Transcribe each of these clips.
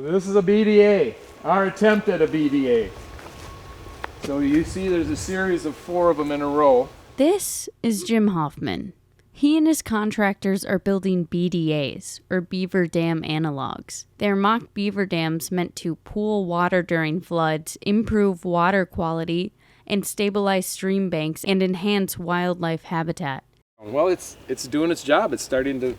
This is a BDA, our attempt at a BDA. So you see there's a series of 4 of them in a row. This is Jim Hoffman. He and his contractors are building BDAs, or beaver dam analogs. They're mock beaver dams meant to pool water during floods, improve water quality, and stabilize stream banks and enhance wildlife habitat. Well, it's doing its job. It's starting to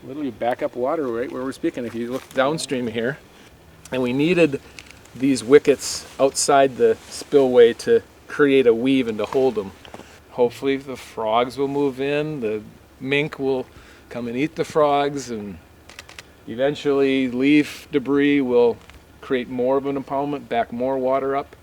literally back up water right where we're speaking. If you look downstream here, and we needed these wickets outside the spillway to create a weave and to hold them. Hopefully the frogs will move in, the mink will come and eat the frogs, and eventually leaf debris will create more of an impoundment, back more water up.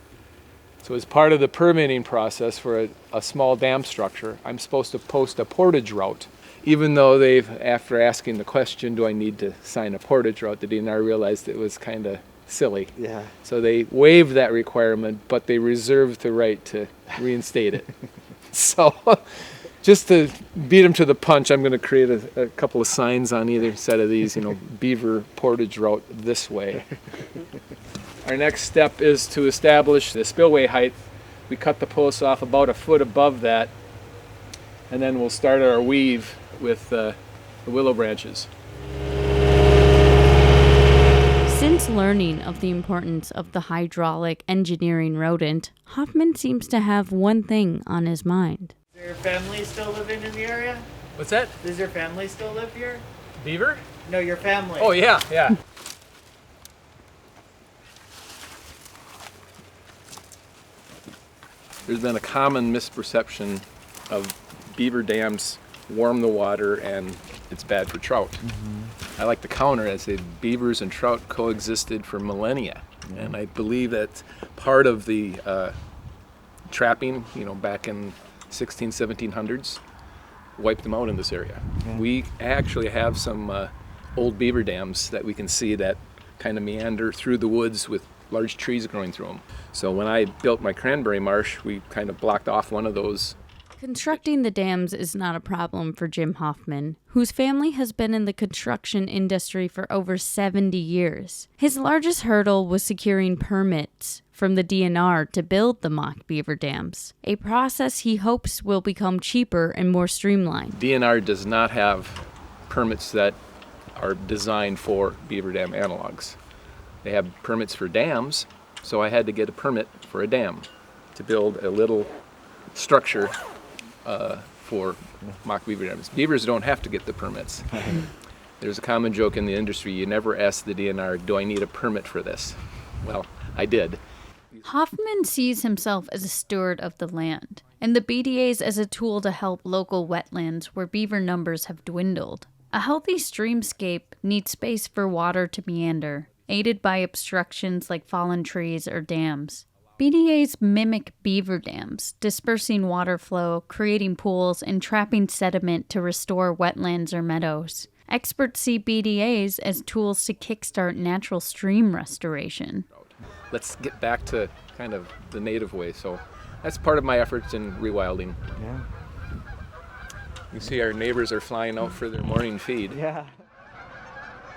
So as part of the permitting process for a small dam structure, I'm supposed to post a portage route. Even though after asking the question, do I need to sign a portage route, the DNR realized it was kind of silly. Yeah. So they waived that requirement, but they reserved the right to reinstate it. So just to beat them to the punch, I'm going to create a couple of signs on either side of these, Beaver portage route this way. Our next step is to establish the spillway height. We cut the posts off about a foot above that, and then we'll start our weave with the willow branches. Since learning of the importance of the hydraulic engineering rodent, Hoffman seems to have one thing on his mind. Is your family still living in the area? What's that? Does your family still live here? Beaver? No, your family. Oh, yeah. There's been a common misperception of beaver dams warm the water and it's bad for trout. Mm-hmm. I like to counter and say beavers and trout coexisted for millennia. Mm-hmm. And I believe that part of the trapping, back in 1700s, wiped them out in this area. Mm-hmm. We actually have some old beaver dams that we can see that kind of meander through the woods with large trees growing through them. So when I built my cranberry marsh, we kind of blocked off one of those. Constructing the dams is not a problem for Jim Hoffman, whose family has been in the construction industry for over 70 years. His largest hurdle was securing permits from the DNR to build the mock beaver dams, a process he hopes will become cheaper and more streamlined. DNR does not have permits that are designed for beaver dam analogs. They have permits for dams, so I had to get a permit for a dam to build a little structure for mock beaver dams. Beavers don't have to get the permits. There's a common joke in the industry, you never ask the DNR, do I need a permit for this? Well, I did. Hoffman sees himself as a steward of the land, and the BDAs as a tool to help local wetlands where beaver numbers have dwindled. A healthy streamscape needs space for water to meander, aided by obstructions like fallen trees or dams. BDAs mimic beaver dams, dispersing water flow, creating pools, and trapping sediment to restore wetlands or meadows. Experts see BDAs as tools to kickstart natural stream restoration. Let's get back to kind of the native way. So that's part of my efforts in rewilding. Yeah. You see our neighbors are flying out for their morning feed. Yeah.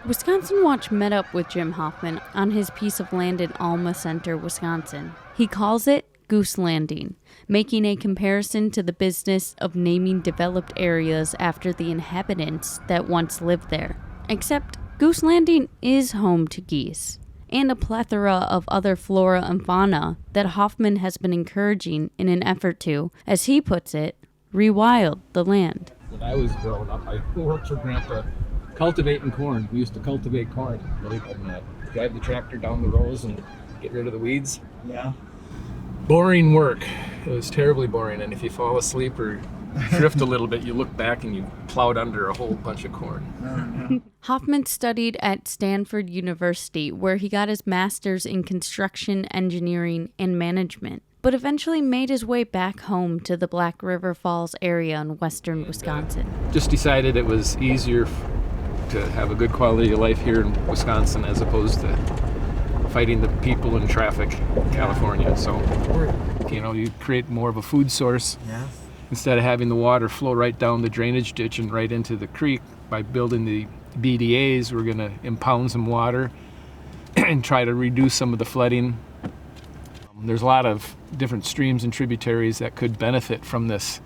Wisconsin Watch met up with Jim Hoffman on his piece of land in Alma Center, Wisconsin. He calls it Goose Landing, making a comparison to the business of naming developed areas after the inhabitants that once lived there. Except Goose Landing is home to geese, and a plethora of other flora and fauna that Hoffman has been encouraging in an effort to, as he puts it, rewild the land. When I was growing up, I worked for Grandpa cultivating corn. We used to cultivate corn. Drive the tractor down the rows and get rid of the weeds. Yeah. Boring work. It was terribly boring, and if you fall asleep or drift a little bit, you look back and you plowed under a whole bunch of corn. Hoffman studied at Stanford University, where he got his master's in construction engineering and management, but eventually made his way back home to the Black River Falls area in western Wisconsin. Just decided it was easier to have a good quality of life here in Wisconsin as opposed to fighting the people in traffic in California. So, you create more of a food source. Yeah. Instead of having the water flow right down the drainage ditch and right into the creek. By building the BDAs, we're going to impound some water and try to reduce some of the flooding. There's a lot of different streams and tributaries that could benefit from this.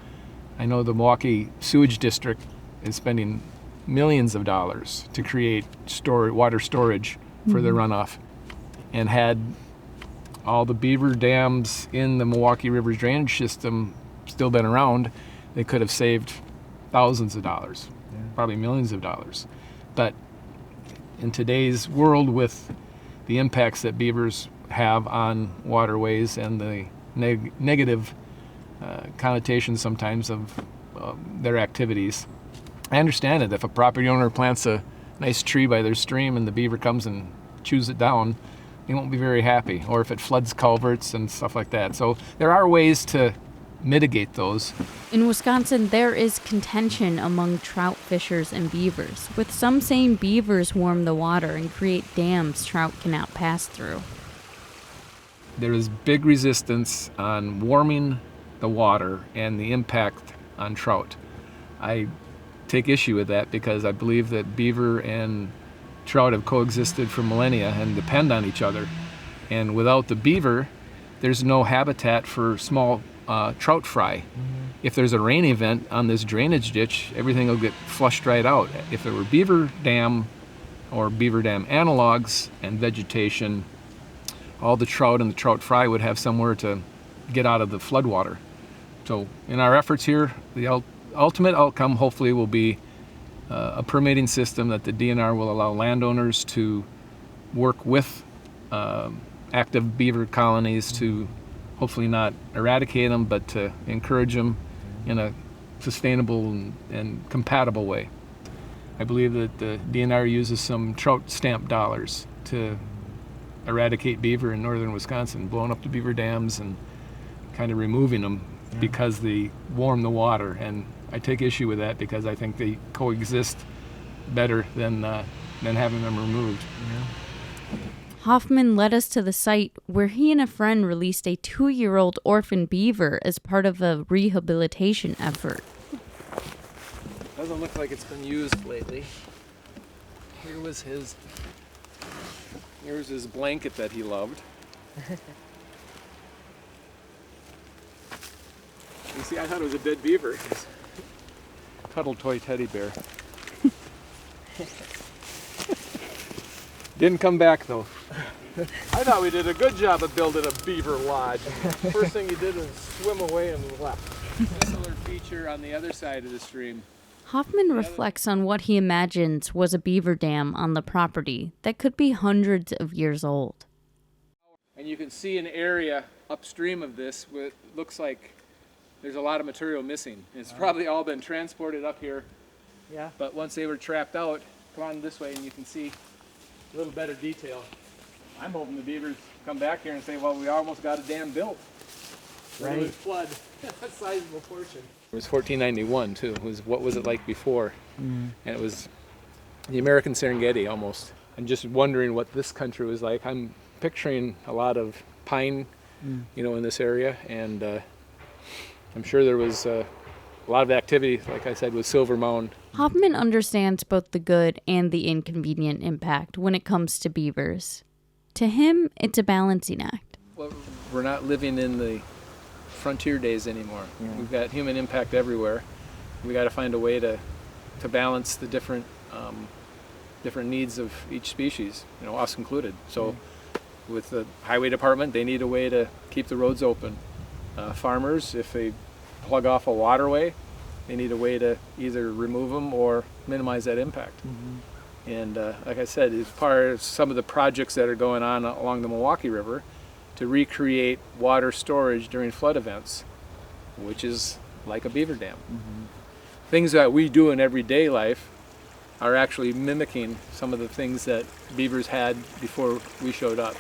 I know the Milwaukee Sewage District is spending millions of dollars to create water storage for the runoff, and had all the beaver dams in the Milwaukee River drainage system still been around, they could have saved thousands of dollars, probably millions of dollars. But in today's world, with the impacts that beavers have on waterways and the negative connotations sometimes of their activities, I understand it. If a property owner plants a nice tree by their stream and the beaver comes and chews it down, they won't be very happy. Or if it floods culverts and stuff like that. So there are ways to mitigate those. In Wisconsin, there is contention among trout fishers and beavers, with some saying beavers warm the water and create dams trout cannot pass through. There is big resistance on warming the water and the impact on trout. I take issue with that because I believe that beaver and trout have coexisted for millennia and depend on each other. And without the beaver, there's no habitat for small trout fry. If there's a rain event on this drainage ditch, everything will get flushed right out. If there were beaver dam or beaver dam analogs and vegetation, all the trout and the trout fry would have somewhere to get out of the floodwater. So in our efforts here, the ultimate outcome hopefully will be a permitting system that the DNR will allow landowners to work with active beaver colonies to hopefully not eradicate them, but to encourage them in a sustainable and compatible way. I believe that the DNR uses some trout stamp dollars to eradicate beaver in northern Wisconsin, blowing up the beaver dams and kind of removing them because they warm the water. And I take issue with that because I think they coexist better than having them removed. Hoffman led us to the site where he and a friend released a 2-year-old orphan beaver as part of a rehabilitation effort. Doesn't look like it's been used lately. Here's his blanket that he loved. You see, I thought it was a dead beaver. Cuddle toy teddy bear. Didn't come back though. I thought we did a good job of building a beaver lodge. First thing he did was swim away and left. Similar feature on the other side of the stream. Hoffman reflects on what he imagines was a beaver dam on the property that could be hundreds of years old. And you can see an area upstream of this where it looks like there's a lot of material missing. It's probably all been transported up here. Yeah. But once they were trapped out, come on this way and you can see a little better detail. I'm hoping the beavers come back here and say, well, we almost got a dam built. Right. It would flood a sizable portion. It was 1491 too. It was, what was it like before? And it was the American Serengeti almost. I'm just wondering what this country was like. I'm picturing a lot of pine, in this area, and I'm sure there was a lot of activity, like I said, with Silver Mound. Hoffman understands both the good and the inconvenient impact when it comes to beavers. To him, it's a balancing act. Well, we're not living in the frontier days anymore. We've got human impact everywhere. We got to find a way to balance the different needs of each species, us included. So with the highway department, they need a way to keep the roads open. Farmers, if they plug off a waterway, they need a way to either remove them or minimize that impact. And like I said, it's part of some of the projects that are going on along the Milwaukee River to recreate water storage during flood events, which is like a beaver dam. Things that we do in everyday life are actually mimicking some of the things that beavers had before we showed up.